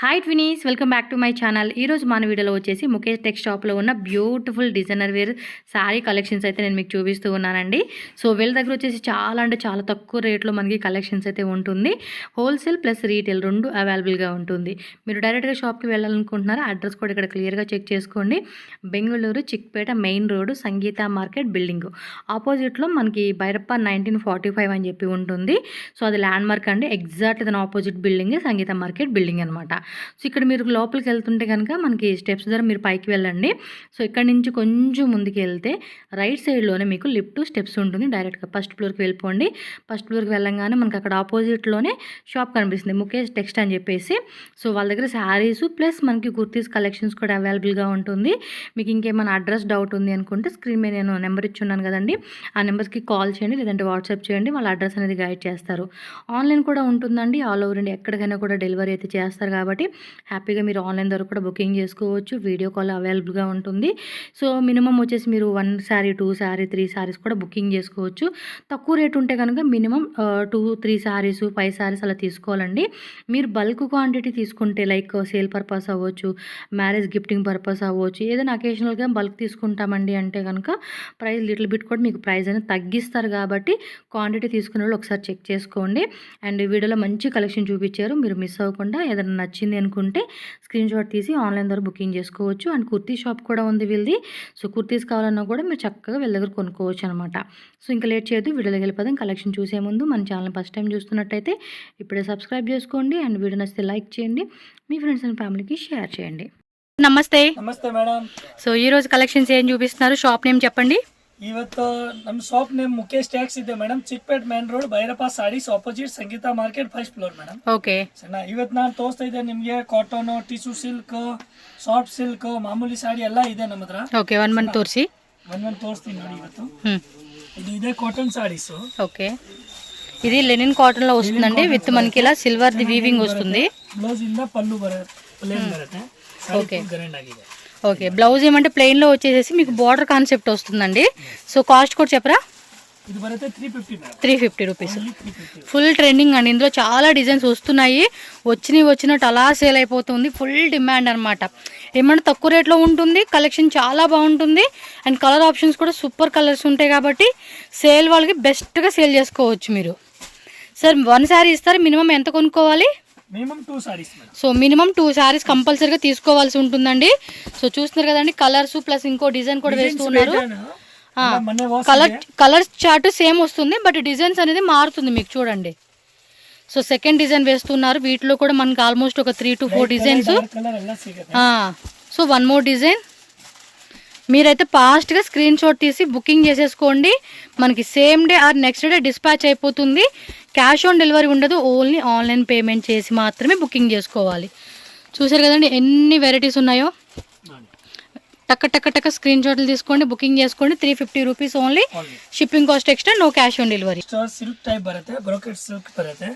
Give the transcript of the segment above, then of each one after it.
Hi twinies, welcome back to my channel. ఈరోజు మన వీడియోలో వచ్చేసి ముఖేష్ టెక్స్ షాప్లో ఉన్న beautiful designer wear sari collections అయితే నేను మీకు చూపిస్తూ ఉన్నానండి. సో వీళ్ళ దగ్గర వచ్చేసి చాలా అంటే చాలా తక్కువ రేట్లో మనకి కలెక్షన్స్ అయితే ఉంటుంది. హోల్సేల్ ప్లస్ రీటైల్ రెండు అవైలబుల్గా ఉంటుంది. మీరు డైరెక్ట్గా షాప్కి వెళ్ళాలనుకుంటున్నారా? అడ్రస్ కూడా ఇక్కడ క్లియర్గా చెక్ చేసుకోండి. బెంగళూరు చిక్పేట మెయిన్ రోడ్డు సంగీత మార్కెట్ బిల్డింగ్ ఆపోజిట్లో మనకి భైరప్ప 1945 అని చెప్పి ఉంటుంది. సో అది ల్యాండ్ మార్క్ అండి. ఎగ్జాక్ట్ దాని ఆపోజిట్ బిల్డింగ్ సంగీత మార్కెట్ బిల్డింగ్ అనమాట. సో ఇక్కడ మీరు లోపలికి వెళ్తుంటే కనుక మనకి స్టెప్స్ ద్వారా మీరు పైకి వెళ్ళండి. సో ఇక్కడ నుంచి కొంచెం ముందుకు వెళ్తే రైట్ సైడ్లోనే మీకు లిఫ్ట్ స్టెప్స్ ఉంటుంది. డైరెక్ట్గా ఫస్ట్ ఫ్లోర్కి వెళ్ళిపోండి. ఫస్ట్ ఫ్లోర్కి వెళ్ళంగానే మనకి అక్కడ ఆపోజిట్లోనే షాప్ కనిపిస్తుంది, ముఖేష్ టెక్స్ట్ అని చెప్పేసి. సో వాళ్ళ దగ్గర శారీస్ ప్లస్ మనకి కుర్తీస్ కలెక్షన్స్ కూడా అవైలబుల్గా ఉంటుంది. మీకు ఇంకేమైనా అడ్రస్ డౌట్ ఉంది అనుకుంటే స్క్రీన్ మీద నేను నెంబర్ ఇచ్చున్నాను కదండి, ఆ నెంబర్స్కి కాల్ చేయండి, లేదంటే వాట్సాప్ చేయండి. వాళ్ళ అడ్రస్ అనేది గైడ్ చేస్తారు. ఆన్లైన్ కూడా ఉంటుందండి. ఆల్ ఓవర్ ఇండియా ఎక్కడికైనా కూడా డెలివరీ అయితే చేస్తారు కాబట్టి హ్యాపీగా మీరు ఆన్లైన్ ద్వారా కూడా బుకింగ్ చేసుకోవచ్చు. వీడియో కాల్ అవైలబుల్గా ఉంటుంది. సో మినిమం వచ్చేసి మీరు 1 శారీ 2 శారీ 3 శారీస్ కూడా బుకింగ్ చేసుకోవచ్చు. తక్కువ రేట్ ఉంటే కనుక మినిమం 2-3 శారీస్ 5 శారీస్ అలా తీసుకోవాలండి. మీరు బల్క్ క్వాంటిటీ తీసుకుంటే లైక్ సేల్ పర్పస్ అవ్వచ్చు, మ్యారేజ్ గిఫ్టింగ్ పర్పస్ అవ్వచ్చు, ఏదైనా అకేషనల్గా బల్క్ తీసుకుంటామండి అంటే కనుక ప్రైస్ లిటిల్ బిట్ కూడా మీకు ప్రైస్ అనేది తగ్గిస్తారు. కాబట్టి క్వాంటిటీ తీసుకునే వాళ్ళు ఒకసారి చెక్ చేసుకోండి. అండ్ వీడియోలో మంచి కలెక్షన్ చూపించారు, మీరు మిస్ అవ్వకుండా ఏదైనా నచ్చింది అనుకుంటే స్క్రీన్ షాట్ తీసి ఆన్లైన్ ద్వారా బుకింగ్ చేసుకోవచ్చు. అండ్ కుర్తీ షాప్ కూడా ఉంది వీళ్ళది. సో కుర్తీస్ కావాలన్నా కూడా మీరు చక్కగా వీళ్ళ దగ్గర కొనుక్కోవచ్చు అనమాట. సో ఇంకా లేట్ చేయొద్దు, వీడియోలోకి వెళ్ళిపోదాం. కలెక్షన్ చూసే ముందు మన ఛానల్ ఫస్ట్ టైం చూస్తున్నట్టయితే ఇప్పుడే సబ్స్క్రైబ్ చేసుకోండి. అండ్ వీడియో నచ్చితే లైక్ చేయండి, మీ ఫ్రెండ్స్ అండ్ ఫ్యామిలీకి షేర్ చేయండి. నమస్తే. నమస్తే మేడం. సో ఈరోజు కలెక్షన్స్ ఏం చూపిస్తున్నారు? షాప్ నేమ్ చెప్పండి. ಇವತ್ತು ನಮ್ಮ ಶಾಪ್ ನೇಮ್ ಮುಖೇಶ್ ಟ್ಯಾಕ್ಸ್ ಇದೆ madam. Chickpet main road Bhyrappa sarees opposite Sangeetha market first floor madam. Okay ಸಣ್ಣ ಇವತ್ತು ನಾನು ತೋರಿಸ್ತಾ ಇದ್ದೆ ನಿಮಗೆ cotton, tissue silk, soft silk, ಮಾಮೂಲಿ ಸಾಡಿ ಎಲ್ಲ ಇದೆ ನಮ್ಮ ಹತ್ರ. ಓಕೆ ಒನ್ ಮಂತ್ ತೋರಿಸಿ. ಒಂದ್ ತೋರಿಸ್ತೀನಿ ನೋಡಿ. ಇವತ್ತು ಇದು ಇದೆ ಕಾಟನ್ ಸಾರೀಸ್. ఓకే ఇది లెనిన్ కాటన్ లో వస్తుందండి. విత్ మనకి ఇలా సిల్వర్ ది వీవింగ్ వస్తుంది. ಬ್ಲೌಸ್ ಇಂದ ಪಲ್ಲು ಬರುತ್ತೆ, ಪ್ಲೇನ್ ಬರುತ್ತೆ. ఓకే ಗ್ರ್ಯಾಂಡ್ ಆಗಿದೆ. ఓకే బ్లౌజ్ ఏమంటే ప్లెయిన్లో వచ్చేసేసి మీకు బార్డర్ కాన్సెప్ట్ వస్తుందండి. సో కాస్ట్ కూడా చెప్పరా? ఇది బರುತ್ತೆ 350 రూపీస్. ఫుల్ ట్రెండింగ్ అండి. ఇందులో చాలా డిజైన్స్ వస్తున్నాయి. వచ్చినట్టు అలా సేల్ అయిపోతుంది. ఫుల్ డిమాండ్ అనమాట. ఏమంటే తక్కువ రేట్లో ఉంటుంది, కలెక్షన్ చాలా బాగుంటుంది. అండ్ కలర్ ఆప్షన్స్ కూడా సూపర్ కలర్స్ ఉంటాయి కాబట్టి సేల్ వాళ్ళకి బెస్ట్గా సేల్ చేసుకోవచ్చు మీరు. సార్ 1 శారీ ఇస్తారు, మినిమం ఎంత కొనుక్కోవాలి? Minimum 2 saris. So minimum 2 saris కంపల్సరీగా తీసుకోవాల్సి ఉంటుందండి. సో చూస్తున్నారు కదండి, కలర్స్ ప్లస్ ఇంకో డిజైన్ కూడా వేస్తున్నారు. కలర్ చార్ట్ సేమ్ వస్తుంది, బట్ డిజైన్స్ అనేది మారుతుంది మీకు చూడండి. సో సెకండ్ డిజైన్ వేస్తున్నారు. వీటిలో కూడా మనకి ఆల్మోస్ట్ ఒక 3 to 4 designs. So 1 more design. మీరైతే ఫాస్ట్గా స్క్రీన్ షాట్ తీసి బుకింగ్ చేసేసుకోండి. మనకి same day or next day dispatch అయిపోతుంది. క్యాష్ ఆన్ డెలివరీ ఉండదు, ఓన్లీ ఆన్లైన్ పేమెంట్ చేసి మాత్రమే బుకింగ్ చేసుకోవాలి. చూసారు కదండి ఎన్ని వెరైటీస్ ఉన్నాయో. టక్క స్క్రీన్ షాట్లు తీసుకోండి, బుకింగ్ చేసుకోండి. 350 rupees only. Shipping cost extra, no cash on delivery. Silk type ಬರುತ್ತೆ, ಬ್ರೋಕೆಟ್ ಸಿಲ್ಕ್ ಬರುತ್ತೆ,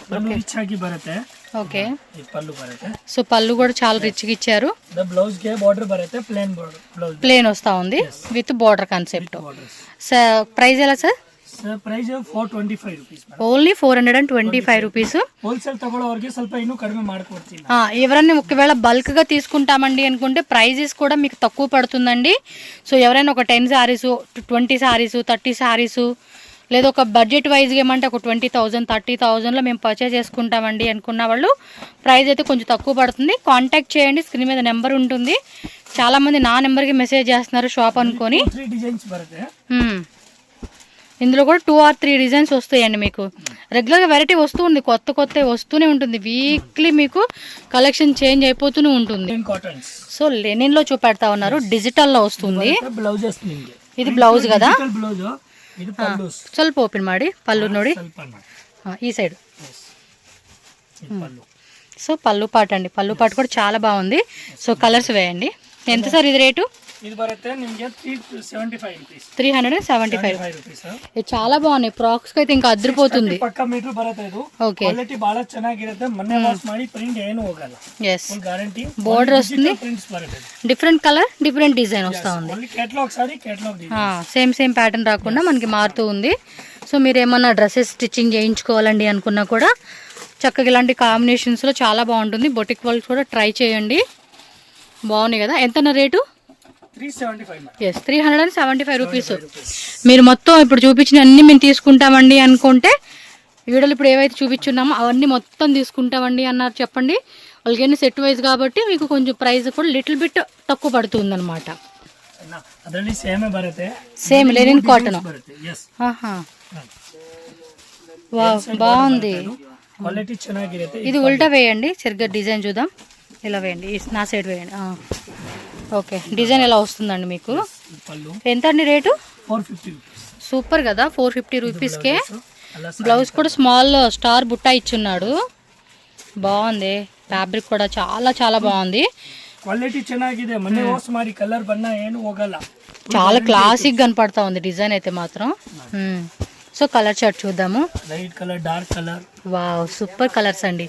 ಪಲ್ಲು ರಿಚ್ ಆಗಿ ಬರುತ್ತೆ. ఓకే ಈ ಪಲ್ಲು ಬರುತ್ತೆ. సో పళ్ళు కూడా చాలా రిచ్గా ఇచ్చారు. బ్లౌజ్ ಗೆ బార్డర్ బರುತ್ತೆ, ప్లేన్ బార్డర్ బ్లౌజ్ ప్లేన్ వస్తా ఉంది విత్ బార్డర్ కాన్సెప్ట్. ప్రైస్ ఎలా sir? Price 425 rupees. Only 425 rupees. Wholesale ತಗೊಳ್ಳೋರಿಗೆ ಸ್ವಲ್ಪ ಇನ್ನೂ ಕಡಿಮೆ ಮಾಡ್ಕೊಡ್ತೀನಿ. ఎవరైనా ఒకవేళ బల్క్గా తీసుకుంటామండి అనుకుంటే ప్రైజెస్ కూడా మీకు తక్కువ పడుతుందండి. సో ఎవరైనా ఒక 10 శారీస్ 20 శారీస్ 30 శారీస్ లేదా ఒక బడ్జెట్ వైజ్గా ఏమంటే ఒక 20,000 30,000లో మేము పర్చేస్ చేసుకుంటామండి అనుకున్న వాళ్ళు ప్రైస్ అయితే కొంచెం తక్కువ పడుతుంది. కాంటాక్ట్ చేయండి, స్క్రీన్ మీద నెంబర్ ఉంటుంది. చాలామంది నా నెంబర్కి మెసేజ్ చేస్తున్నారు షాప్ అనుకొని. ఇందులో కూడా 2 or 3 డిజైన్స్ వస్తాయండి. మీకు రెగ్యులర్గా వెరైటీ వస్తూ ఉంది, కొత్త వస్తూనే ఉంటుంది. వీక్లీ మీకు కలెక్షన్ చేంజ్ అయిపోతూనే ఉంటుంది. సో లెనిన్లో చూపెడతా ఉన్నారు, డిజిటల్లో వస్తుంది. ఇది బ్లౌజ్ కదా, ಸ್ವಲ್ಪ ఓపెన్ ಮಾಡಿ పళ్ళు ನೋಡಿ ఈ సైడ్. సో పళ్ళు పాట అండి, పళ్ళు పాట కూడా చాలా బాగుంది. సో కలర్స్ వేయండి. ఎంత సార్ ఇది రేటు? ఇది బರುತ್ತೆ నిಮಗೆ 375 రూపీస్. 375 రూపీస్. ఇది చాలా బాగున్నాయి. ఫ్రాక్స్ అయితే ఇంకా అదిరిపోతుంది. పక్క మీటర్ బರುತ್ತೆ. ఇది ఓకే, క్వాలిటీ బಹಳ ಚೆನ್ನಾಗಿರುತ್ತೆ. ಮೊನ್ನೆ ವಾಶ್ ಮಾಡಿ ಪ್ರಿಂಟ್ ಏನು ಹೋಗಲ್ಲ. yes full guarantee. బోర్డర్ వస్తుంది, డిఫరెంట్ కలర్ డిఫరెంట్ డిజైన్ వస్తా ఉంది. Only catalogue sorry, catalogue design. Same pattern రాకుండా మనకి మారుతూ ఉంది. సో మీరు ఏమన్నా డ్రెస్సెస్ స్టిచ్చింగ్ చేయించుకోవాలండి అనుకున్నా కూడా చక్కగా ఇలాంటి కాంబినేషన్స్లో చాలా బాగుంటుంది. బొటిక్ వాళ్ళు కూడా ట్రై చేయండి. బాగున్నాయి కదా. ఎంత రేటు? 375 yes, 375 rupees. మీరు మొత్తం ఇప్పుడు చూపించిన అన్ని మేము తీసుకుంటామండి అనుకుంటే, వీడియోలు ఇప్పుడు ఏవైతే చూపించున్నామో అవన్నీ మొత్తం తీసుకుంటామండి అన్నారు చెప్పండి. వాళ్ళకి ఎన్ని సెట్ వైజ్ కాబట్టి మీకు కొంచెం ప్రైస్ కూడా లిటిల్ బిట్ తక్కువ పడుతుంది అనమాట. ಅದರಲ್ಲಿ ಸೇಮೇ ಬರುತ್ತೆ, same linen cotton. Yes wow, బాగుంది. క్వాలిటీ ಚೆನ್ನಾಗಿರುತ್ತೆ. ఇది ఉల్టా వేయండి, సరిగ్గా డిజైన్ చూద్దాం. ఇలా వేయండి, నా సైడ్ వేయండి. ఓకే, డిజైన్ ఎలా వస్తుందండి మీకు? పళ్ళు ఎంత అండి రేటు? 450 రూపీస్. సూపర్ కదా, 450 రూపీస్కే. బ్లౌజ్ కూడా స్మాల్ స్టార్ బుట్ట ఇచ్చున్నాడు. బాగుంది, ఫ్యాబ్రిక్ కూడా చాలా చాలా బాగుంది. క్వాలిటీ ಚೆನ್ನಾಗಿದೆ. ಮನೆ ವಾಶ್ ಮಾಡಿ ಕಲರ್ ಬಣ್ಣ ಏನು ಹೋಗಲ್ಲ. చాలా క్లాసిక్ కనపడతా ఉంది డిజైన్ అయితే మాత్రం. సో కలర్ చార్ట్ చూద్దాము. Light colour, dark colour. Wow, super colours అండి.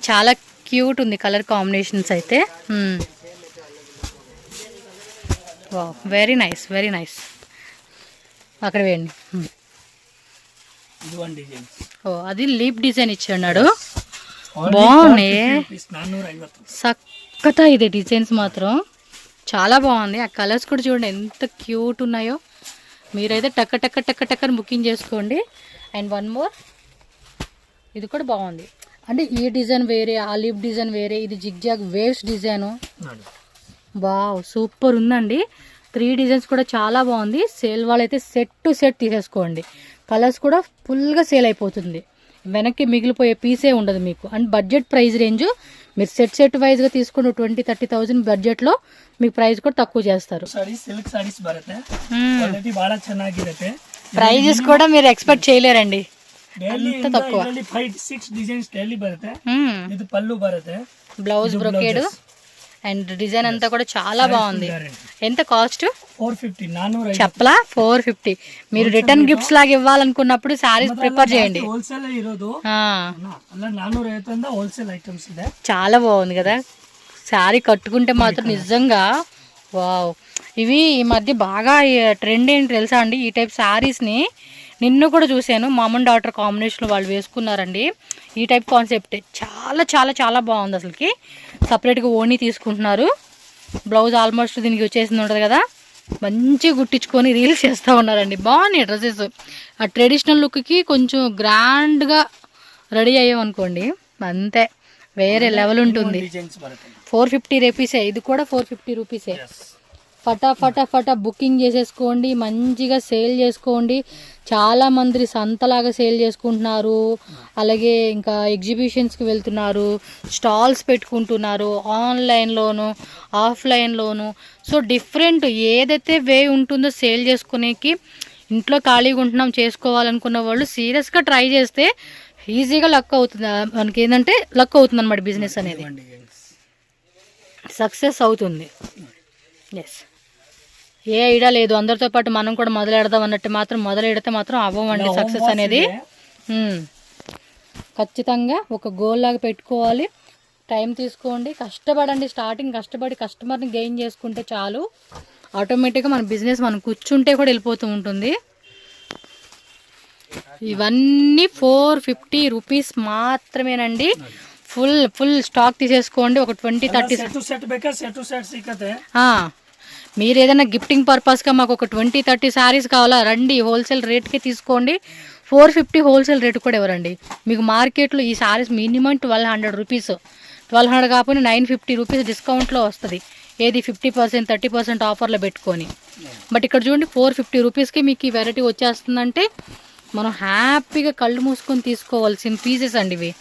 చాలా క్యూట్ ఉంది కలర్ కాంబినేషన్స్ అయితే. Wow, very nice, very nice. అక్కడ వేయండి. ఓ, అది లీప్ డిజైన్ ఇచ్చాడు. బాగున్నాయి, 450. సక్కత ఇది డిజైన్స్ మాత్రం చాలా బాగుంది. ఆ కలర్స్ కూడా చూడండి ఎంత క్యూట్ ఉన్నాయో. మీరైతే టక్క టక్క టక్క టక్కని బుకింగ్ చేసుకోండి. అండ్ వన్ మోర్, ఇది కూడా బాగుంది. అంటే ఈ డిజైన్ వేరే, ఆ లీప్ డిజైన్ వేరే, ఇది zigzag waves design. Wow, super ఉందండి. 3 డిజైన్స్ కూడా చాలా బాగుంది. సేల్ వాళ్ళైతే సెట్ టు సెట్ తీసేసుకోండి. కలర్స్ కూడా ఫుల్గా సేల్ అయిపోతుంది. వెనక్కి మిగిలిపోయే పీసే ఉండదు మీకు. అండ్ బడ్జెట్ ప్రైస్ రేంజ్ మీరు సెట్ వైజ్గా తీసుకుని 20-30,000 బడ్జెట్లో మీకు ప్రైస్ కూడా తక్కువ చేస్తారు. సిల్క్ సారీస్ బರುತ್ತೆ, క్వాలిటీ బాగా ಚೆನ್ನಾಗಿರುತ್ತೆ. ప్రైజెస్ కూడా మీరు ఎక్స్పెక్ట్ చేయలేరండి, ಡೈಲಿ అంత తక్కువ. 5-6 డిజైన్స్ డైలీ బರುತ್ತೆ. ఇది పళ్ళు బರುತ್ತೆ, బ్లౌజ్ బ్రొకేడ్ అండ్ డిజైన్ అంతా కూడా చాలా బాగుంది. ఎంత కాస్ట్? 450. 450 చెప్పలా 450. మీరు రిటర్న్ గిఫ్ట్స్ లాగా ఇవ్వాలనుకున్నప్పుడు సారీస్ ప్రిఫర్ చేయండి. హోల్సేల్ ఇರೋದು ಅಲ್ಲ, 450 హోల్సేల్ ఐటమ్స్ ಇದೆ. చాలా బాగుంది కదా శారీ కట్టుకుంటే మాత్రం నిజంగా. వావ్, ఇవి ఈ మధ్య బాగా ట్రెండ్ ఏంటి తెలుసా అండి, ఈ టైప్ శారీస్ని నిన్ను కూడా చూశాను. మామ్ అండ్ డాటర్ కాంబినేషన్ వాళ్ళు వేసుకున్నారండి. ఈ టైప్ కాన్సెప్ట్ చాలా చాలా చాలా బాగుంది. అసలుకి సపరేట్గా ఓణీ తీసుకుంటున్నారు. బ్లౌజ్ ఆల్మోస్ట్ దీనికి వచ్చేసింది ఉంటుంది కదా, మంచిగా గుట్టించుకొని రీల్స్ చేస్తూ ఉన్నారండి. బాగున్నాయి డ్రెస్సెస్. ఆ ట్రెడిషనల్ లుక్కి కొంచెం గ్రాండ్గా రెడీ అయ్యామనుకోండి, అంతే వేరే లెవెల్ ఉంటుంది. 450 రూపీసే, ఇది కూడా 450 రూపీసే. ఫటా బుకింగ్ చేసేసుకోండి, మంచిగా సేల్ చేసుకోండి. చాలామంది సంతలాగా సేల్ చేసుకుంటున్నారు, అలాగే ఇంకా ఎగ్జిబిషన్స్కి వెళ్తున్నారు, స్టాల్స్ పెట్టుకుంటున్నారు, ఆన్లైన్లోను ఆఫ్లైన్లోను. సో డిఫరెంట్ ఏదైతే వే ఉంటుందో సేల్ చేసుకునేకి, ఇంట్లో ఖాళీగా ఉంటున్నాం చేసుకోవాలనుకున్న వాళ్ళు సీరియస్గా ట్రై చేస్తే ఈజీగా లక్ అవుతుంది. మనకి ఏంటంటే లక్ అవుతుంది అనమాట, బిజినెస్ అనేది సక్సెస్ అవుతుంది. ఎస్, ఏ ఐడియా లేదు, అందరితో పాటు మనం కూడా మొదలెడదాం అన్నట్టు మాత్రం మొదలెడితే మాత్రం అవ్వమండి సక్సెస్ అనేది. ఖచ్చితంగా ఒక గోల్ లాగా పెట్టుకోవాలి, టైం తీసుకోండి, కష్టపడండి. స్టార్టింగ్ కష్టపడి కస్టమర్ని గెయిన్ చేసుకుంటే చాలు, ఆటోమేటిక్గా మన బిజినెస్ మనం కూర్చుంటే కూడా వెళ్ళిపోతూ ఉంటుంది. ఇవన్నీ 450 రూపీస్ మాత్రమేనండి. ఫుల్ స్టాక్ తీసేసుకోండి. ఒక 20-30 మీరు ఏదైనా గిఫ్టింగ్ పర్పస్గా మాకు ఒక 20-30 శారీస్ కావాలా, రండి, హోల్సేల్ రేట్కి తీసుకోండి. 450 హోల్సేల్ రేట్ కూడా ఇవ్వరండి మీకు. మార్కెట్లో ఈ శారీస్ మినిమం 1200 రూపీస్, 1200 కాకపోతే 950 రూపీస్ డిస్కౌంట్లో వస్తుంది. ఏది 50%, 30% ఆఫర్లో పెట్టుకొని. బట్ ఇక్కడ చూడండి 450 రూపీస్కి మీకు ఈ వెరైటీ వచ్చేస్తుందంటే మనం హ్యాపీగా కళ్ళు మూసుకొని తీసుకోవాల్సిన పీసెస్ అండి ఇవి.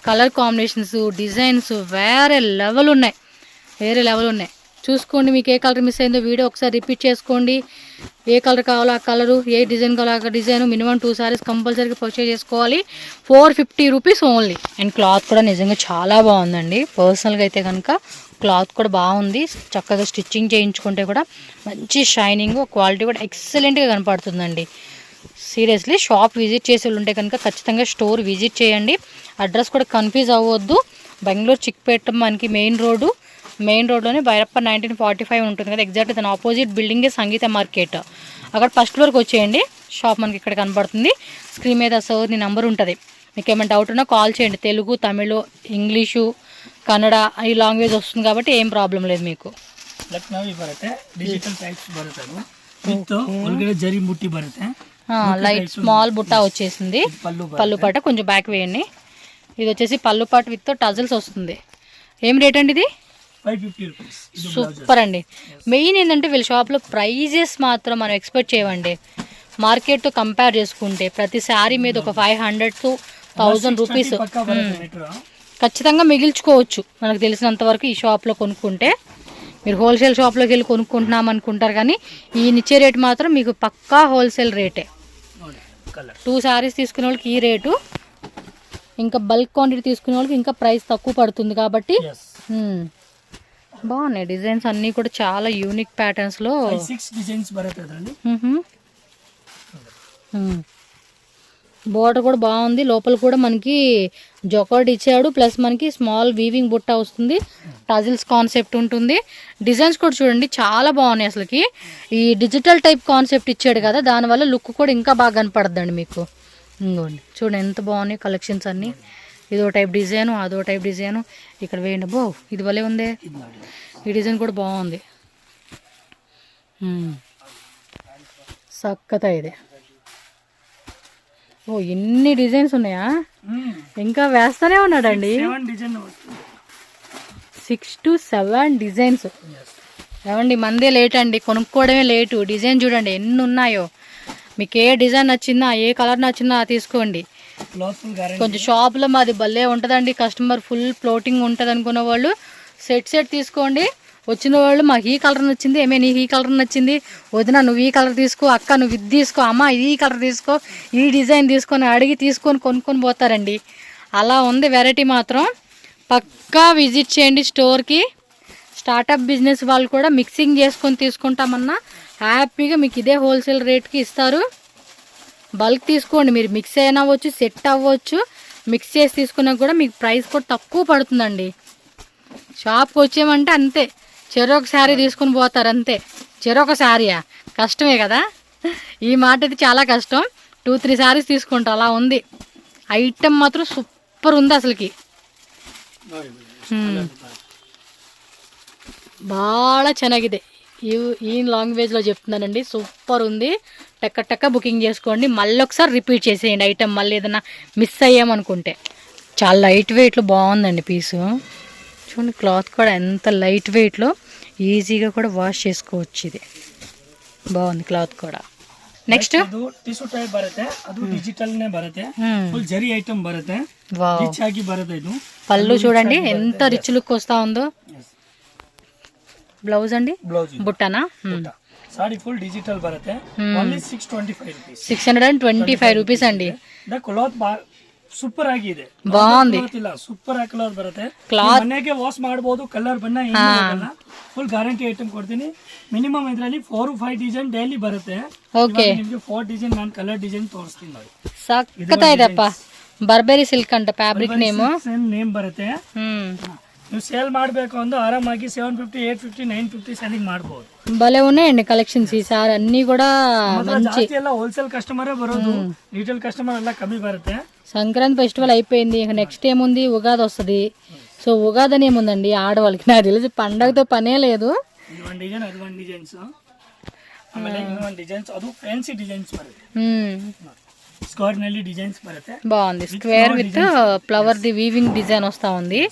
కలర్ కాంబినేషన్స్, డిజైన్స్ వేరే లెవెల్ ఉన్నాయి, వేరే లెవెల్ ఉన్నాయి. చూసుకోండి, మీకు ఏ కలర్ మిస్ అయిందో వీడియో ఒకసారి రిపీట్ చేసుకోండి. ఏ కలర్ కావాలో ఆ కలరు, ఏ డిజైన్ కావాలో ఆ డిజైన్. మినిమం 2 సారీస్ కంపల్సరీగా పర్చేజ్ చేసుకోవాలి. 450 రూపీస్ ఓన్లీ. అండ్ క్లాత్ కూడా నిజంగా చాలా బాగుందండి. పర్సనల్గా అయితే కనుక క్లాత్ కూడా బాగుంది. చక్కగా స్టిచ్చింగ్ చేయించుకుంటే కూడా మంచి షైనింగ్, క్వాలిటీ కూడా ఎక్సలెంట్గా కనపడుతుందండి. సీరియస్లీ షాప్ విజిట్ చేసి ఉంటే కనుక ఖచ్చితంగా స్టోర్ విజిట్ చేయండి. అడ్రస్ కూడా కన్ఫ్యూజ్ అవ్వద్దు. బెంగళూరు చిక్పేట మనకి మెయిన్ రోడ్లోనే భైరప్ప 1945 ఉంటుంది కదా, ఎగ్జాక్ట్ దాని ఆపోజిట్ బిల్డింగే సంగీత మార్కెట్. అక్కడ ఫస్ట్ ఫ్లోర్కి వచ్చేయండి. షాప్ మనకి ఇక్కడ కనబడుతుంది. స్క్రీన్ మీద సార్ నీ నెంబర్ ఉంటుంది, మీకు ఏమైనా డౌట్ ఉన్నా కాల్ చేయండి. తెలుగు, తమిళ్, ఇంగ్లీషు, ಕನ್ನಡ ಈ లాంగ్వేజ్ వస్తుంది కాబట్టి ఏం ಪ್ರಾಬ್ಲಮ್ లేదు మీకు. ಲಕ್ನವಿ ಬರುತ್ತೆ, ಡಿಜಿಟಲ್ ಟೈಪ್ಸ್ ಬರುತ್ತೆ, ಅದು ವಿತ್ ಒಳಗಡೆ ಜರಿ ಮುಟ್ಟಿ ಬರುತ್ತೆ. లైట్ స్మాల్ బుట్ట వచ్చేసింది. పళ్ళు పాట కొంచెం బ్యాక్ వేయండి. ఇది వచ్చేసి పళ్ళు పాట విత్ టజల్స్ వస్తుంది. ఏం రేట్ అండి ఇది? 550 రూపీస్. సూపర్ అండి. మెయిన్ ఏంటంటే వీళ్ళ షాప్లో ప్రైజెస్ మాత్రం మనం ఎక్స్పెక్ట్ చేయమండి. మార్కెట్తో కంపేర్ చేసుకుంటే ప్రతి శారీ మీద ఒక 500 to 1000 రూపీస్ ఖచ్చితంగా మిగిల్చుకోవచ్చు మనకు తెలిసినంత వరకు ఈ షాప్లో కొనుక్కుంటే. మీరు హోల్సేల్ షాప్లోకి వెళ్ళి కొనుక్కుంటున్నాం అనుకుంటారు, కానీ ఈ నిచ్చే రేట్ మాత్రం మీకు పక్కా హోల్సేల్ రేటే. 2 శారీస్ తీసుకునే వాళ్ళకి ఈ రేటు, ఇంకా బల్క్ క్వాంటిటీ తీసుకునే వాళ్ళకి ఇంకా ప్రైస్ తక్కువ పడుతుంది కాబట్టి. బాగున్నాయి డిజైన్స్ అన్నీ కూడా చాలా యూనిక్ ప్యాటర్న్స్లో. 6 డిజైన్స్ బరుతుంది. బోర్డర్ కూడా బాగుంది. లోపల కూడా మనకి జొకార్డ్ ఇచ్చాడు, ప్లస్ మనకి స్మాల్ వీవింగ్ బుట్ట వస్తుంది, టజిల్స్ కాన్సెప్ట్ ఉంటుంది. డిజైన్స్ కూడా చూడండి చాలా బాగున్నాయి. అసలుకి ఈ డిజిటల్ టైప్ కాన్సెప్ట్ ఇచ్చాడు కదా, దానివల్ల లుక్ కూడా ఇంకా బాగా కనపడుతుందండి మీకు. ఇంకోండి చూడండి ఎంత బాగున్నాయి కలెక్షన్స్ అన్నీ. ఇదో టైప్ డిజైను, అదో టైప్ డిజైను. ఇక్కడ వేయండి. బో ఇది భలే ఉంది, ఈ డిజైన్ కూడా బాగుంది. సక్కత ఇది. ఓ ఎన్ని డిజైన్స్ ఉన్నాయా? ఇంకా వేస్తానే ఉన్నాడండి. 6 to 7 డిజైన్స్. ఏమండి మందే లేట్ అండి, కొనుక్కోవడమే లేటు. డిజైన్ చూడండి ఎన్ని ఉన్నాయో. మీకు ఏ డిజైన్ నచ్చిందా, ఏ కలర్ నచ్చిందా తీసుకోండి. కొంచెం షాప్లో మాది భలే ఉంటుందండి, కస్టమర్ ఫుల్ ఫ్లోటింగ్ ఉంటుంది అనుకున్న వాళ్ళు సెట్ తీసుకోండి. వచ్చిన వాళ్ళు మాకు ఈ కలర్ నచ్చింది, ఏమే నీకు ఈ కలర్ నచ్చింది, వదిన నువ్వు ఈ కలర్ తీసుకో, అక్క నువ్వు ఇది తీసుకో, అమ్మ ఇది ఈ కలర్ తీసుకో, ఈ డిజైన్ తీసుకొని అడిగి కొనుక్కొని పోతారండి. అలా ఉంది వెరైటీ మాత్రం. పక్కా విజిట్ చేయండి స్టోర్కి. స్టార్టప్ బిజినెస్ వాళ్ళు కూడా మిక్సింగ్ చేసుకొని తీసుకుంటామన్నా హ్యాపీగా మీకు ఇదే హోల్సేల్ రేట్కి ఇస్తారు. బల్క్ తీసుకోండి, మీరు మిక్స్ అయినా అవ్వచ్చు, సెట్ అవ్వచ్చు. మిక్స్ చేసి తీసుకున్నా కూడా మీకు ప్రైస్ కూడా తక్కువ పడుతుందండి. షాప్కి వచ్చామంటే అంతే, చెరొక శారీ తీసుకుని పోతారు అంతే. చెరొక శారీయా? కష్టమే కదా, ఈ మాట అయితే చాలా కష్టం. 2-3 శారీస్ తీసుకుంటా అలా ఉంది. ఐటమ్ మాత్రం సూపర్ ఉంది అసలుకి. ಭಾಳ ಚೆನ್ನಾಗಿದೆ. ఈ లాంగ్వేజ్లో చెప్తున్నానండి, సూపర్ ఉంది. టక్క బుకింగ్ చేసుకోండి. మళ్ళీ ఒకసారి రిపీట్ చేసేయండి ఐటమ్, మళ్ళీ ఏదైనా మిస్ అయ్యామనుకుంటే. చాలా లైట్ వెయిట్లో బాగుందండి పీసు. చూడండి క్లాత్ కూడా ఎంత లైట్ వెయిట్లో, ఈజీగా కూడా వాష్ చేసుకోవచ్చు. ఇది బాగుంది క్లాత్ కూడా. నెక్స్ట్ ಟಿಶ್ಯೂ ಟೈಪ್ ಬರುತ್ತೆ, ಅದು ಡಿಜಿಟಲ್ ನೇ ಬರುತ್ತೆ, ಫುಲ್ ಜರಿ ಐಟಮ್ ಬರುತ್ತೆ, ರಿಚ್ ಆಗಿ ಬರುತ್ತೆ. ಇದು పళ్ళు చూడండి ఎంత రిచ్ లుక్ వస్తా ఉందో. బ్లౌజ్ అండి, బుట్టనా? సారీ ఫుల్ డిజిటల్ బರುತ್ತೆ. Only 625 rupees. 625 రూపీస్ అండి. ಕ್ಲಾತ್ ಸೂಪರ್ ಆಗಿದೆ, ಬಾగుంది. ಸೂಪರ್ ಆಗಿ ಕಲರ್ ಬರುತ್ತೆ. ಮನೆಗೆ ವಾಶ್ ಮಾಡಬಹುದು, ಕಲರ್ ಬಣ್ಣ ಏನು ಆಗಲ್ಲ. ಫುಲ್ ಗ್ಯಾರಂಟಿ ಐಟಮ್ ಕೊಡ್ತೀನಿ. ಮಿನಿಮಮ್ ಇದರಲ್ಲಿ 4 to 5 ಡಿಸೈನ್ ಡೈಲಿ ಬರುತ್ತೆ. ಓಕೆ, ನಿಮಗೆ 4 ಡಿಸೈನ್ ನಾನು ಕಲರ್ ಡಿಸೈನ್ ತೋರಿಸ್ತೀನಿ ನೋಡಿ. ಸಕ್ಕತ್ತಾಯ್ತಪ್ಪ. ಬರ್ಬೆರಿ ಸಿಲ್ಕ್ ಅಂತ ಫ್ಯಾಬ್ರಿಕ್ ನೇಮ್ ಬರುತ್ತೆ. ನೀವು ಸೇಲ್ ಮಾಡಬೇಕು ಅಂದ್ರೆ ಆರಾಮಾಗಿ 750, 850, 950 ಸೆಲ್ಲಿಂಗ್ ಮಾಡಬಹುದು. భలే ఉన్నాయండి కలెక్షన్స్ ఈసారి అన్ని కూడా మంచి. ಜಾಸ್ತಿ ಎಲ್ಲ ಹೋಲ್ಸೇಲ್ కస్టమరే బరోదు, రీటైల్ కస్టమర్ ಎಲ್ಲ కಮ್ಮಿ బರುತ್ತೆ. సంక్రాంతి ఫెస్టివల్ అయిపోయింది, ఇక నెక్స్ట్ ఏముంది, ఉగాది వస్తుంది. సో ఉగాది అని ఏముందండి ఆడవాళ్ళకి, నాకు తెలిసి పండగతో పనే లేదు. ఇది వన్ డిజైన్, అది వన్ డిజైన్స్, ಆಮೇಲೆ ಇನ್ನೊಂದು ಡಿಸೈನ್ಸ್, ಅದು ಫ್ಯಾನ್ಸಿ ಡಿಸೈನ್ಸ್ ಬರುತ್ತೆ. ಸ್ಕ್ವೇರ್ ನಲ್ಲಿ ಡಿಸೈನ್ಸ್ ಬರುತ್ತೆ. బాగుంది. Square with flower the weaving design వస్తా ఉంది.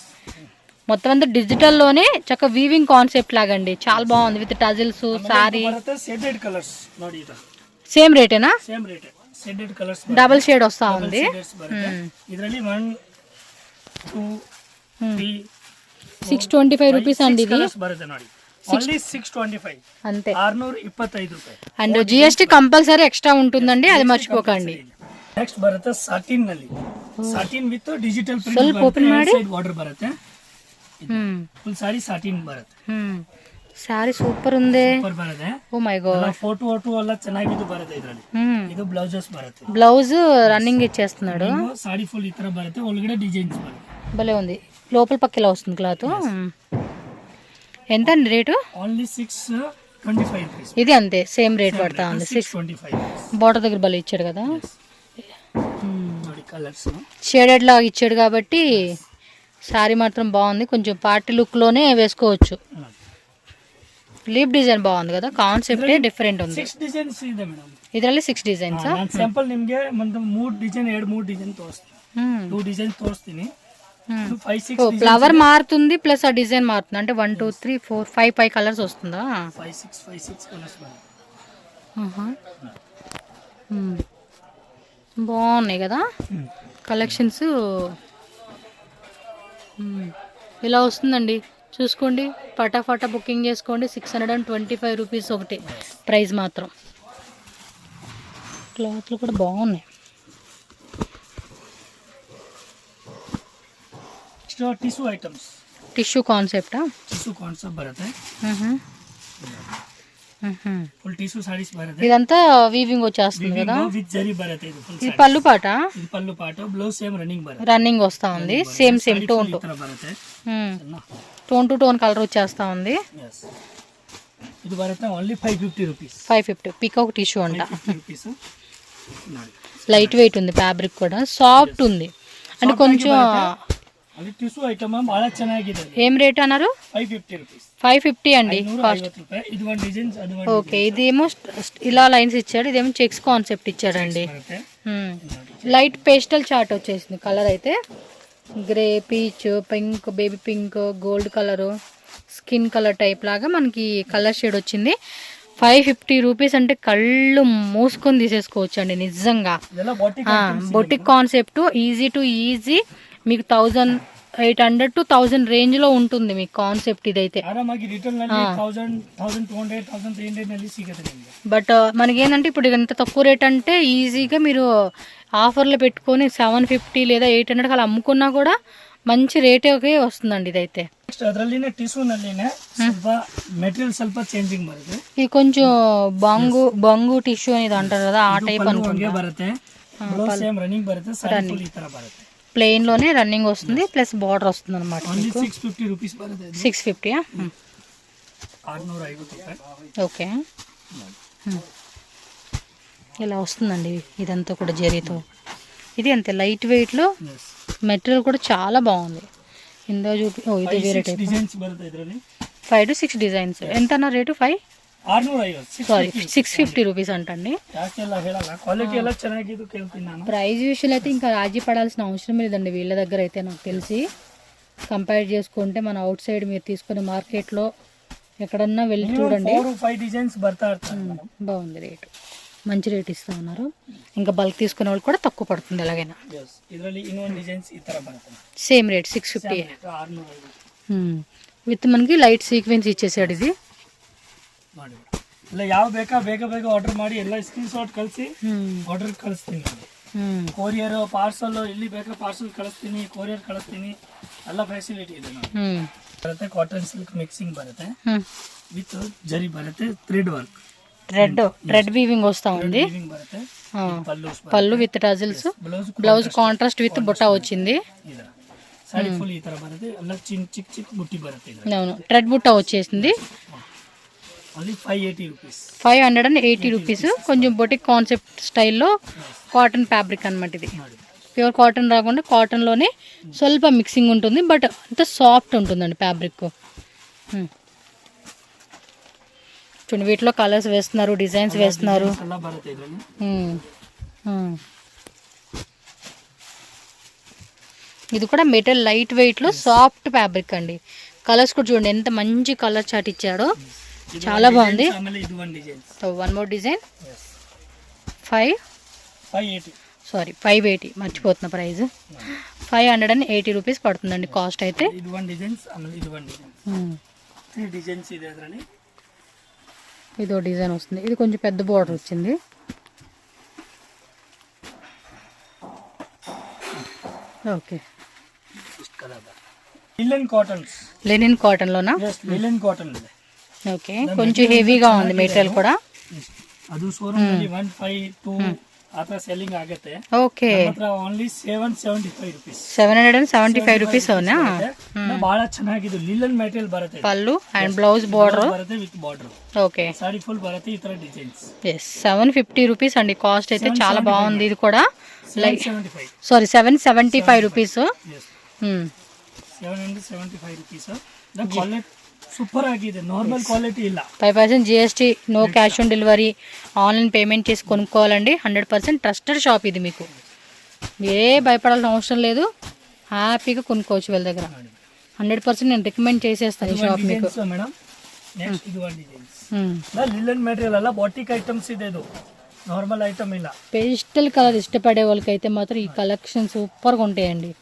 మొత్తం అంతా డిజిటల్లోనే చక్క వీవింగ్ కాన్సెప్ట్ లాగండి, చాలా బాగుంది. With tassels sari shaded colours ನೋಡಿ. ಇದು సేమ్ రేటేనా? Same rate. Shaded colours double shade వస్తా ఉంది. ಇದರಲ್ಲಿ 1 2 3 625 రూపీస్ అండి. ఇది ಬರುತ್ತೆ ನೋಡಿ, ఓన్లీ 625 అంతే, 625 రూపాయలు. అండ్ జిఎస్టీ కంపల్సరీ ఎక్స్ట్రా ఉంటుందండి, అది మర్చిపోకండి. ನೆಕ್ಸ್ಟ್ ಬರುತ್ತೆ ಸಾಟಿನ್ ನಲ್ಲಿ, satin with digital print side border ಬರುತ್ತೆ. ಫುಲ್ ಸಾರಿ ಸಾಟಿನ್ ಬರುತ್ತೆ. ಸಾರಿ ಸೂಪರ್ ఉంది. ಸೂಪರ್ ಬರುತ್ತೆ. ಓ ಮೈ ಗಾಡ್, ಫೋಟೋ ಎಲ್ಲ ಚೆನ್ನಾಗಿದ್ದು ಬರುತ್ತೆ ಇದರಲ್ಲಿ. ಇದು ಬ್ಲೌಸಸ್ ಬರುತ್ತೆ. బ్లౌజ్ రన్నింగ్ ఇచ్చేస్తున్నాడు. సారీ ఫుల్ ఈ ತರ ಬರುತ್ತೆ, ಒಳಗಡೆ ಡಿಸೈన్స్ ಬರುತ್ತೆ. భలే ఉంది. లోపల పక్కలా వస్తుంది క్లాత్. ఎంత అండి రేటు? Only 625 rupees. ఇది అంతే సేమ్ రేట్ పడతా ఉంది. 625. బార్డర్ దగ్గర భలే ఇచ్చాడు కదా. కలర్స్ షేడెడ్ లాగా ఇచ్చాడు కాబట్టి శారీ మాత్రం బాగుంది, కొంచెం పార్టీ లుక్లోనే వేసుకోవచ్చు. లీప్ డిజైన్ బాగుంది కదా, ಕಾನ್ಸೆಪ್ಟೇ ಡಿಫರೆಂಟ್ ఉంది. 6 ಡಿಸೈನ್ಸ್ ಇದೆ ಮೇಡಮ್, ಇದರಲ್ಲಿ 6 ಡಿಸೈನ್ಸ್. ನಾನು ಸ್ಯಾಂಪಲ್ ನಿಮಗೆ ಒಂದು 3 ಡಿಸೈನ್ 2-3 ಡಿಸೈನ್ ತೋರಿಸ್ತೀನಿ, 2 ಡಿಸೈನ್ ತೋರಿಸ್ತೀನಿ. 5-6 ఫ్లవర్ మారుతుంది ప్లస్ ఆ డిజైన్ మారుతుంది అంటే 1 2 3 4 5 కలర్స్ వస్తుందా? 5-6 కలర్స్ బాగున్నాయి కదా కలెక్షన్స్. ఇలా వస్తుందండి చూసుకోండి, ఫటాఫటా బుకింగ్ చేసుకోండి. 625 రూపీస్ ఒకటి ప్రైస్ మాత్రం. క్లాత్లు కూడా బాగున్నాయి. ಟಿಶ್ಯೂ ಐಟಮ್ಸ್, ಟಿಶ್ಯೂ ಕಾನ್ಸೆಪ್ಟಾ? ಟಿಶ್ಯೂ ಕಾನ್ಸೆಪ್ಟ್ ಬರುತ್ತೆ, ಫುಲ್ ಟಿಶ್ಯೂ ಸಾರೀಸ್ ಬರುತ್ತೆ. ఇదంతా వీవింగ్ వచ్చేస్తుంది కదా, విత్ జరీ బರುತ್ತೆ. ఇది పళ్ళు పాట, ఇది పళ్ళు పాట, బ్లౌజ్ సేమ్ రన్నింగ్ బರುತ್ತೆ, రన్నింగ్ వస్తా ఉంది. సేమ్ టోన్ టు ಬರುತ್ತೆ, టోన్ టు టోన్ కలర్ వచ్చేస్తా ఉంది. ఇది బರುತ್ತೆ ఓన్లీ 550 రూపీస్. 550 పీకాక్ టిష్యూ అంట. 550 రూపీస్. లైట్ వెయిట్ ఉంది, ఫ్యాబ్రిక్ కూడా సాఫ్ట్ ఉంది అంటే కొంచెం. అది టిష్యూ ఐటమ్ చాలా ಚೆನ್ನಾಗಿದೆ. ఏం రేట్ అన్నారు? 550 రూపీస్. 550 అండి కాస్ట్. ఇది వన్ డిజైన్, అది వన్. ఓకే, ఇదేమో ఇలా లైన్స్ ఇచ్చాడు, ఇదేమో చెక్స్ కాన్సెప్ట్ ఇచ్చాడండి. లైట్ పేస్టల్ చార్ట్ వచ్చేసింది. కలర్ అయితే grey, peach, pink, baby pink, gold colour, skin colour type లాగా మనకి కలర్ షేడ్ వచ్చింది. 550 రూపీస్ అంటే కళ్ళు మూసుకొని తీసేసుకోవచ్చు అండి నిజంగా. Boutique concept, easy to easy. మీకు 1800 to 1000 రేంజ్ లో ఉంటుంది మీకు కాన్సెప్ట్ ఇదైతే. బట్ మనకేంటంటే ఇప్పుడు ఎంత తక్కువ రేట్ అంటే ఈజీగా మీరు ఆఫర్లో పెట్టుకొని 750 లేదా 800 అలా అమ్ముకున్నా కూడా మంచి రేటే వస్తుందండి ఇదైతే. మెటీరియల్ ಸ್ವಲ್ಪ ಚೇಂಜಿಂಗ್ ಬರುತ್ತೆ. ఇది కొంచెం బంగు టిష్యూ అనేది అంటారు కదా, ఆ టైప్ అనుకుంటా. రన్నింగ్ బರುತ್ತೆ, సారీ ఈ ತರ బರುತ್ತೆ. ప్లెయిన్ లోనే రన్నింగ్ వస్తుంది, ప్లస్ బార్డర్ వస్తుంది అనమాట. 650 రూపీస్ బರುತ್ತೆ. 650 650. ఓకే, ఇలా వస్తుందండి ఇదంతా కూడా జరీతో. ఇది అంతే లైట్ వెయిట్ లో, మెటీరియల్ కూడా చాలా బాగుంది. ఇందో చూపి, ఓ ఇది వేరే టైప్. 5 to 6 designs. ఎంత అన్న రేటు? 650 రూపీస్ అంటండి. ప్రైస్ విషయంలో అయితే ఇంకా రాజీ పడాల్సిన అవసరం లేదండి వీళ్ళ దగ్గర అయితే. నాకు తెలిసి కంపేర్ చేసుకుంటే మన అవుట్ సైడ్ మీరు తీసుకునే మార్కెట్లో ఎక్కడన్నా వెళ్ళి చూడండి. బాగుంది రేటు, మంచి రేట్ ఇస్తా ఉన్నారు. ఇంకా బల్క్ తీసుకునే వాళ్ళు కూడా తక్కువ పడుతుంది ఎలాగైనా. సేమ్ రేట్ 650 విత్ మనకి లైట్ సీక్వెన్స్ ఇచ్చేసాడు. ఇది ಇಲ್ಲ ಯಾವ ಬೇಕಾ ಬೇಗ ಬೇಗ ಆರ್ಡರ್ ಮಾಡಿ ಎಲ್ಲ ಸ್ಕ್ರೀನ್ ಶಾಟ್ ಕಳಿಸಿ ಆರ್ಡರ್ ಕಳಿಸ್ತೀನಿ. ಕೊರಿಯರ್ ಪಾರ್ಸಲ್ ಇಲ್ಲಿ ಬೇಕಾ ಪಾರ್ಸಲ್ ಕಳಿಸ್ತೀನಿ, ಕೊರಿಯರ್ ಕಳಿಸ್ತೀನಿ, ಎಲ್ಲ ಫೆಸಿಲಿಟಿ ಇದೆ. ಬರುತ್ತೆ ಕಾಟನ್ ಸಿಲ್ಕ್ ಮಿಕ್ಸಿಂಗ್ ಬರುತ್ತೆ, ವಿತ್ ಜರಿ ಬರುತ್ತೆ, ಥ್ರೆಡ್ ವರ್ಕ್, థ్రెడ్ వీవింగ్ వస్తా ఉంది. పళ్ళు with tassels, blouse contrast with బుట్ట వచ్చింది. సారీ ఫుల్ ఈ ತರ ಬರುತ್ತೆ, ಎಲ್ಲ ಚಿಕ್ಕ ಚಿಕ್ಕ ಬುಟ್ಟಿ ಬರುತ್ತೆ. అవును, థ్రెడ్ బుట్ట వచ్చేసింది. 580 రూపీస్. కొంచెం బొటిక్ కాన్సెప్ట్ స్టైల్లో కాటన్ ఫ్యాబ్రిక్ అనమాట. ఇది ప్యూర్ కాటన్ రాకుండా కాటన్లోనే స్వల్ప మిక్సింగ్ ఉంటుంది, బట్ అంత సాఫ్ట్ ఉంటుందండి ఫ్యాబ్రిక్. చూడండి వీటిలో కలర్స్ వేస్తున్నారు, డిజైన్స్ వేస్తున్నారు. ఇది కూడా మెటల్ లైట్ వెయిట్లో సాఫ్ట్ ఫ్యాబ్రిక్ అండి. కలర్స్ కూడా చూడండి ఎంత మంచి కలర్ చాట్ ఇచ్చాడో, చాలా బాగుంది. వన్ మోర్ డిజైన్ 580 మర్చిపోతున్న ప్రైస్. 580 రూపీస్ పడుతుందండి కాస్ట్ అయితే. ఇదో డిజైన్ వస్తుంది, ఇది కొంచెం పెద్ద బార్డర్ వచ్చింది. ఓకే, లెనిన్ కాటన్ లోనా? ఓకే, కొంచెం హెవీగా ఉంది మెటీరియల్ కూడా. ಅದು ಶೋರೂಮ್ ಅಲ್ಲಿ 152 ಆತರ ಸೆಲ್ಲಿಂಗ್ ಆಗುತ್ತೆ. Okay, only 775 rupees. 775 ರೂಪೀಸ್ ಅವನಾ. ಬಹಳ ಚೆನ್ನಾಗಿದೆ. ಲಿಲನ್ ಮೆಟೀರಿಯಲ್ ಬರುತ್ತೆ. ಪಲ್ಲು ಅಂಡ್ ಬ್ಲೌಸ್ ಬಾರ್ಡರ್ ಬರುತ್ತೆ with border. Okay, sari full బరతే ఈ ತರ డిజైన్స్. ఎస్ 750 రూపీస్ అండి కాస్ట్ అయితే. చాలా బాగుంది. ఇది కూడా 775. Sari 775 rupees. 775 rupees. The quality super ఆಗಿದೆ. నార్మల్ క్వాలిటీ ಇಲ್ಲ. 5% GST, no cash on delivery, online payment చేసి కొనుక్కోవాలండి. 100% ట్రస్టెడ్ షాప్ ఇది. మీకు ఏ భయపడాల్సిన అవసరం లేదు, హ్యాపీగా కొనుక్కోవచ్చు వీళ్ళ దగ్గర. 100% నేను రికమెండ్ చేసేస్తాను ఈ షాప్ మీకు. మేడం నెక్స్ట్ ఇది వన్ డిజైన్స్. లిలన్ మెటీరియల్ అలా బాటిక్ ఐటమ్స్ ಇದೆ. ಇದು నార్మల్ ఐటమ్ ಇಲ್ಲ. పేస్టల్ కలర్ ఇష్టపడే వాళ్ళకైతే మాత్రం ఈ కలెక్షన్ సూపర్గా ఉంటాయండి.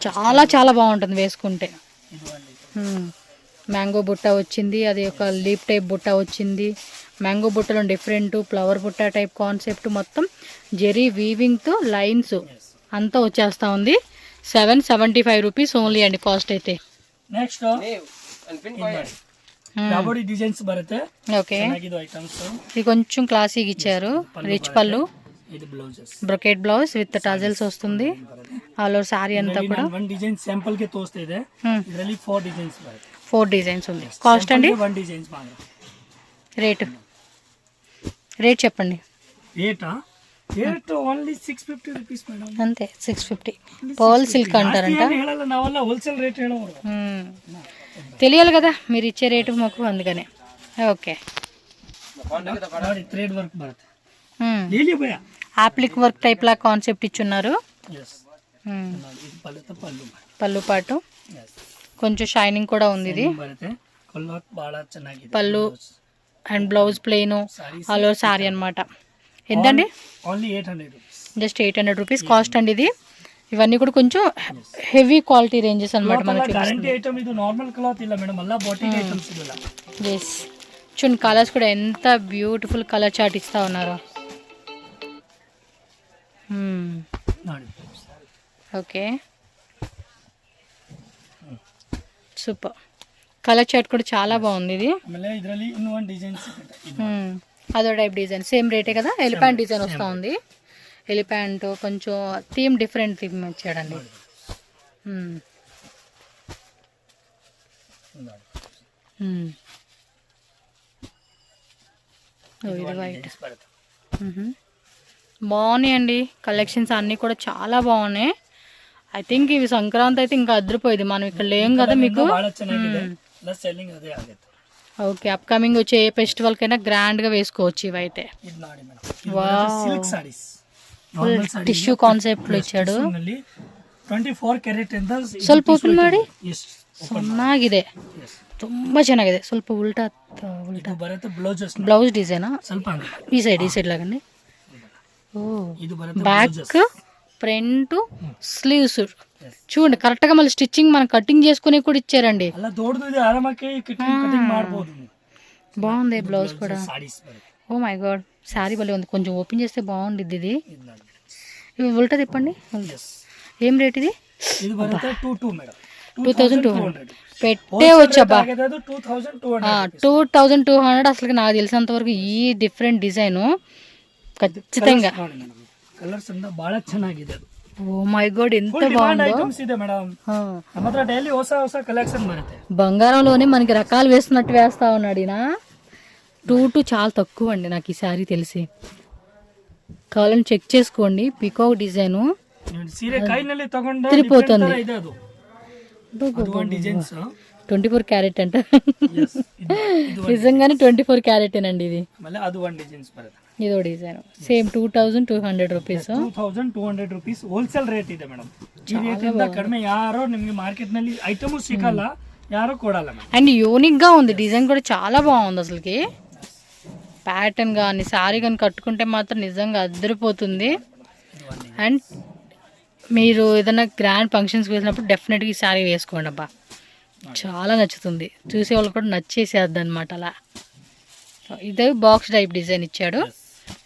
చాలా చాలా బాగుంటుంది వేసుకుంటే. మ్యాంగో బుట్ట వచ్చింది, అది ఒక లీప్ టైప్ బుట్ట వచ్చింది. మ్యాంగో బుట్టలో డిఫరెంట్ ఫ్లవర్ బుట్ట టైప్ కాన్సెప్ట్, మొత్తం జెరీ వీవింగ్తో లైన్స్ అంతా వచ్చేస్తూ ఉంది. 775 రూపీస్ ఓన్లీ అండి కాస్ట్ అయితే. నెక్స్ట్ రాబోడి డిజైన్స్ బರುತ್ತೆ. ఓకే, ఇది కొంచెం క్లాసీగా ఇచ్చారు. రిచ్ పళ్ళు, ఇది blouses, brocade blouse with tassels వస్తుంది. ఆల్ ఓవర్ సారీ అంతా కూడా వన్ డిజైన్ శాంపుల్ ಗೆ ತೋರಿಸ್ತಾ ಇದೆ. ಇದರಲ್ಲಿ 4 ಡಿಸೈನ್ಸ್ ಬರುತ್ತೆ. 4 డిజైన్స్ ఉంది. కాస్ట్ అండి? 1 డిజైన్స్ మాత్రం. రేట్ చెప్పండి. Rate only 650 rupees madam. అంతే, 650. పర్ల్ సిల్క్ అంటారంట. ಹೇಳಲ್ಲ ನಾವೆಲ್ಲ ಹೋಲ್ಸೇಲ್ ರೇಟ್ ಹೇಳೋರು. తెలియాలి కదా మీరు ఇచ్చే రేటు మాకు, అందుకనే. ఓకే, ನೋಡಿ ಥ್ರೆಡ್ ವರ್ಕ್ ಬರುತ್ತೆ. లీలి భయ ఆప్లిక్ వర్క్ టైప్ లా కాన్సెప్ట్ ఇచ్చున్నారు. పళ్ళు పాటు కొంచెం షైనింగ్ కూడా ఉంది. ఇది పళ్ళు and blouse plain, all over sorry అనమాట. ఎంతండి? జస్ట్ 800 రూపీస్ కాస్ట్ అండి ఇది. ఇవన్నీ కూడా కొంచెం హెవీ క్వాలిటీ రేంజెస్ అనమాట. మనకి చూడండి కలర్స్ కూడా ఎంత బ్యూటిఫుల్ కలర్ చార్ట్ ఇస్తా ఉన్నారు. Okay, super. కలర్ చార్ట్ కూడా చాలా బాగుంది. ఇది అదో టైప్ డిజైన్, సేమ్ రేటే కదా. ఎలిఫెంట్ డిజైన్ వస్తూ ఉంది. ఎలిఫెంట్ కొంచెం థీమ్ డిఫరెంట్ థీమ్ ఇచ్చాడండి. ఇది వైట్. బాగున్నాయండి కలెక్షన్స్ అన్నీ కూడా చాలా బాగున్నాయి. ఐ థింక్ ఇవి సంక్రాంతి అయితే ఇంకా అదిరిపోయింది. మనం ఇక్కడ లేం కదా మీకు. ఓకే, అప్కమింగ్ వచ్చే ఏ ఫెస్టివల్ కైనా గ్రాండ్ గా వేసుకోవచ్చు ఇవైతే. Tissue concept ಇಚ್ಚಾಡು. 24 ಕ್ಯಾರೆಟ್ ಅಂತ ಸ್ವಲ್ಪ ಓಪನ್ ಮಾಡಿ. ಚೆನ್ನಾಗಿದೆ, ತುಂಬಾ ಚೆನ್ನಾಗಿದೆ. ಸ್ವಲ್ಪ ಉಲ್ಟಾ ಬರುತ್ತೆ. ಬ್ಲೌಸ್ ಡಿಸೈನ್ ಸ್ವಲ್ಪ ಈ ಸೈಡ್ లాగండి. ఓ, బ్యాక్ ఫ్రంట్ స్లీవ్స్ చూడండి కరెక్ట్ గా. మళ్ళీ స్టిచ్చింగ్ మనం కటింగ్ చేసుకుని కూడా ఇచ్చారండి. బాగుంది బ్లౌజ్ కూడా. ఓ మై గాడ్, శారీ భలే ఉంది. కొంచెం ఓపెన్ చేస్తే బాగుండిద్ది ఇది. ఇవి ఉల్టా తిప్పండి. ఏం రేట్ ఇది? 2200 పెట్టే వచ్చాబ్బా. 2200 అసలు నాకు తెలిసినంత వరకు. ఈ డిఫరెంట్ డిజైన్ ఖచ్చితంగా. కలర్స్ అంతా బాగా ಚೆನ್ನಾಗಿದೆ. ఓ మై గాడ్, ఎంత బాగుందో. డైలీ ಹೊಸ కలెక్షన్ బರುತ್ತೆ. బంగారంలోనే మనకి రకాలు వేస్తున్నట్టు వేస్తా ఉన్నాడు ఈయన. 2 చాలా తక్కువ అండి నాకు ఈ శారీ తెలిసి. కావాలని చెక్ చేసుకోండి. పికాక్ డిజైన్ తిరిగిపోతుంది. 24 క్యారెట్ అంట. నిజంగానే 24 క్యారెట్ అండి ఇది. ఇదో design same 2200 rupees. 2200 rupees wholesale rate ಇದೆ ಮೇಡಮ್. ಈ ರೇಟಿಂದ ಕಡಿಮೆ ಯಾರೋ ನಿಮಗೆ మార్కెట్ ನಲ್ಲಿ ఐటమ్ సిగಲ್ಲ, ಯಾರೋ ಕೊಡಲ್ಲ. అండ్ యూనిక్ గా ఉంది. డిజైన్ కూడా చాలా బాగుంది అసలుకి. ప్యాటర్న్ కానీ శారీ కానీ కట్టుకుంటే మాత్రం నిజంగా అద్దరిపోతుంది. అండ్ మీరు ఏదైనా గ్రాండ్ ఫంక్షన్స్కి వేసినప్పుడు డెఫినెట్గా ఈ శారీ వేసుకోండి అబ్బా, చాలా నచ్చుతుంది. చూసే వాళ్ళు కూడా నచ్చేసేద్ది అనమాట. అలా ఇదే బాక్స్ టైప్ డిజైన్ ఇచ్చాడు.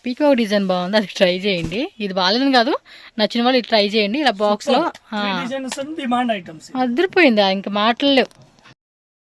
పీకాక్ డిజైన్ బాగుంది, అది ట్రై చేయండి. ఇది బాగాలేదని కాదు, నచ్చిన వాళ్ళు ట్రై చేయండి. ఇలా బాక్స్లో అద్దరిపోయింది, ఇంకా మాటలు లేవు.